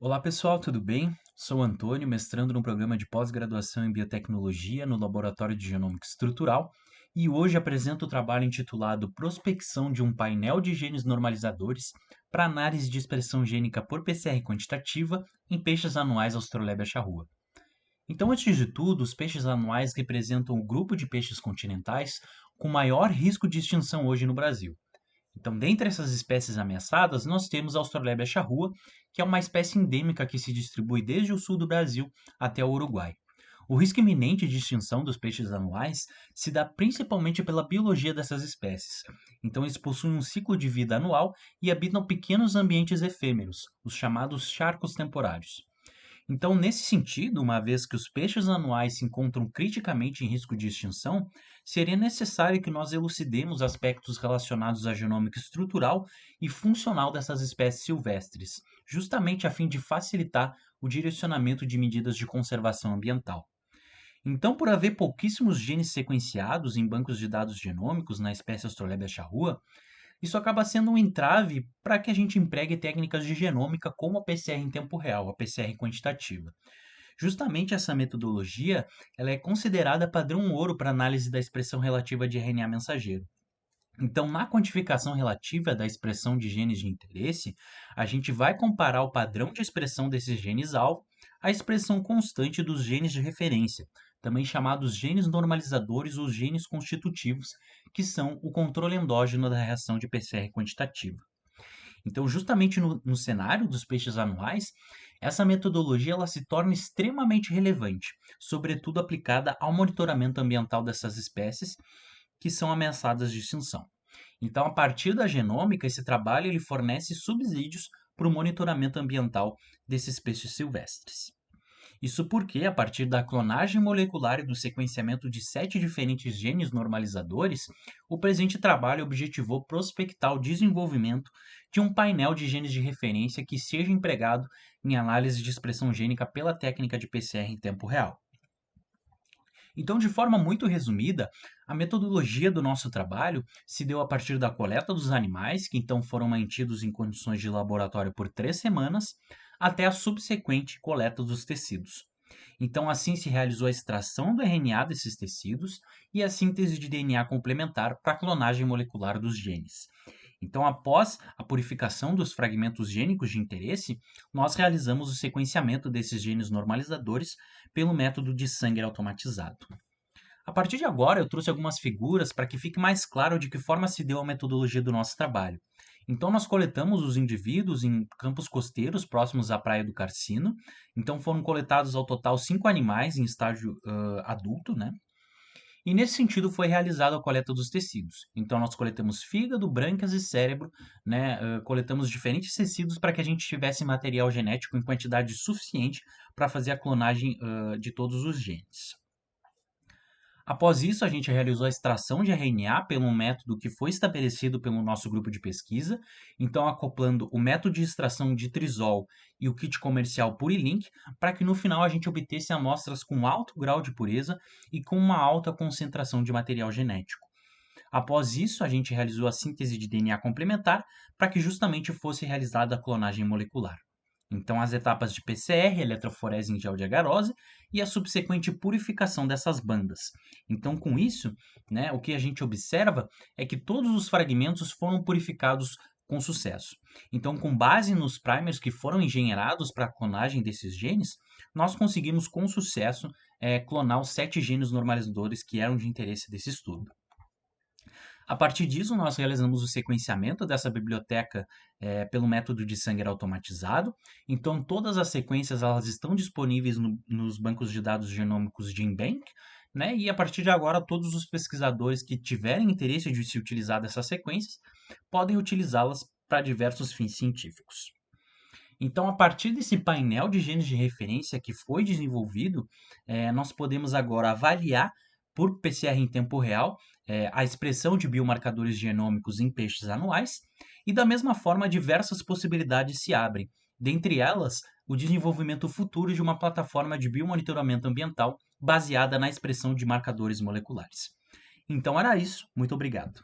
Olá pessoal, tudo bem? Sou Antônio, mestrando no programa de pós-graduação em biotecnologia no Laboratório de Genômica Estrutural, e hoje apresento o trabalho intitulado Prospecção de um painel de genes normalizadores para análise de expressão gênica por PCR quantitativa em peixes anuais Australebia charrua. Então, antes de tudo, os peixes anuais representam o grupo de peixes continentais com maior risco de extinção hoje no Brasil. Então, dentre essas espécies ameaçadas, nós temos a Australebia charrua, que é uma espécie endêmica que se distribui desde o sul do Brasil até o Uruguai. O risco iminente de extinção dos peixes anuais se dá principalmente pela biologia dessas espécies. Então, eles possuem um ciclo de vida anual e habitam pequenos ambientes efêmeros, os chamados charcos temporários. Então, nesse sentido, uma vez que os peixes anuais se encontram criticamente em risco de extinção, seria necessário que nós elucidemos aspectos relacionados à genômica estrutural e funcional dessas espécies silvestres, justamente a fim de facilitar o direcionamento de medidas de conservação ambiental. Então, por haver pouquíssimos genes sequenciados em bancos de dados genômicos na espécie Australebia charrua, isso acaba sendo um entrave para que a gente empregue técnicas de genômica como a PCR em tempo real, a PCR quantitativa. Justamente essa metodologia, ela é considerada padrão ouro para análise da expressão relativa de RNA mensageiro. Então, na quantificação relativa da expressão de genes de interesse, a gente vai comparar o padrão de expressão desses genes-alvo à expressão constante dos genes de referência, também chamados genes normalizadores ou genes constitutivos, que são o controle endógeno da reação de PCR quantitativa. Então, justamente no cenário dos peixes anuais, essa metodologia ela se torna extremamente relevante, sobretudo aplicada ao monitoramento ambiental dessas espécies que são ameaçadas de extinção. Então, a partir da genômica, esse trabalho ele fornece subsídios para o monitoramento ambiental desses peixes silvestres. Isso porque, a partir da clonagem molecular e do sequenciamento de 7 diferentes genes normalizadores, o presente trabalho objetivou prospectar o desenvolvimento de um painel de genes de referência que seja empregado em análise de expressão gênica pela técnica de PCR em tempo real. Então, de forma muito resumida, a metodologia do nosso trabalho se deu a partir da coleta dos animais, que então foram mantidos em condições de laboratório por 3 semanas, até a subsequente coleta dos tecidos. Então, assim se realizou a extração do RNA desses tecidos e a síntese de DNA complementar para a clonagem molecular dos genes. Então, após a purificação dos fragmentos gênicos de interesse, nós realizamos o sequenciamento desses genes normalizadores pelo método de Sanger automatizado. A partir de agora, eu trouxe algumas figuras para que fique mais claro de que forma se deu a metodologia do nosso trabalho. Então, nós coletamos os indivíduos em campos costeiros próximos à Praia do Carcino. Então, foram coletados ao total 5 animais em estágio adulto, né? E nesse sentido foi realizada a coleta dos tecidos. Então nós coletamos fígado, brânquias e cérebro, né? Coletamos diferentes tecidos para que a gente tivesse material genético em quantidade suficiente para fazer a clonagem de todos os genes. Após isso, a gente realizou a extração de RNA pelo um método que foi estabelecido pelo nosso grupo de pesquisa, então acoplando o método de extração de trisol e o kit comercial Purilink, para que no final a gente obtesse amostras com alto grau de pureza e com uma alta concentração de material genético. Após isso, a gente realizou a síntese de DNA complementar para que justamente fosse realizada a clonagem molecular. Então, as etapas de PCR, eletroforese em gel de agarose e a subsequente purificação dessas bandas. Então, com isso, né, o que a gente observa é que todos os fragmentos foram purificados com sucesso. Então, com base nos primers que foram engenheirados para a clonagem desses genes, nós conseguimos com sucesso clonar os 7 genes normalizadores que eram de interesse desse estudo. A partir disso, nós realizamos o sequenciamento dessa biblioteca pelo método de Sanger automatizado. Então, todas as sequências elas estão disponíveis nos bancos de dados genômicos GenBank, né? E a partir de agora, todos os pesquisadores que tiverem interesse de se utilizar dessas sequências podem utilizá-las para diversos fins científicos. Então, a partir desse painel de genes de referência que foi desenvolvido, nós podemos agora avaliar por PCR em tempo real a expressão de biomarcadores genômicos em peixes anuais e, da mesma forma, diversas possibilidades se abrem. Dentre elas, o desenvolvimento futuro de uma plataforma de biomonitoramento ambiental baseada na expressão de marcadores moleculares. Então, era isso. Muito obrigado.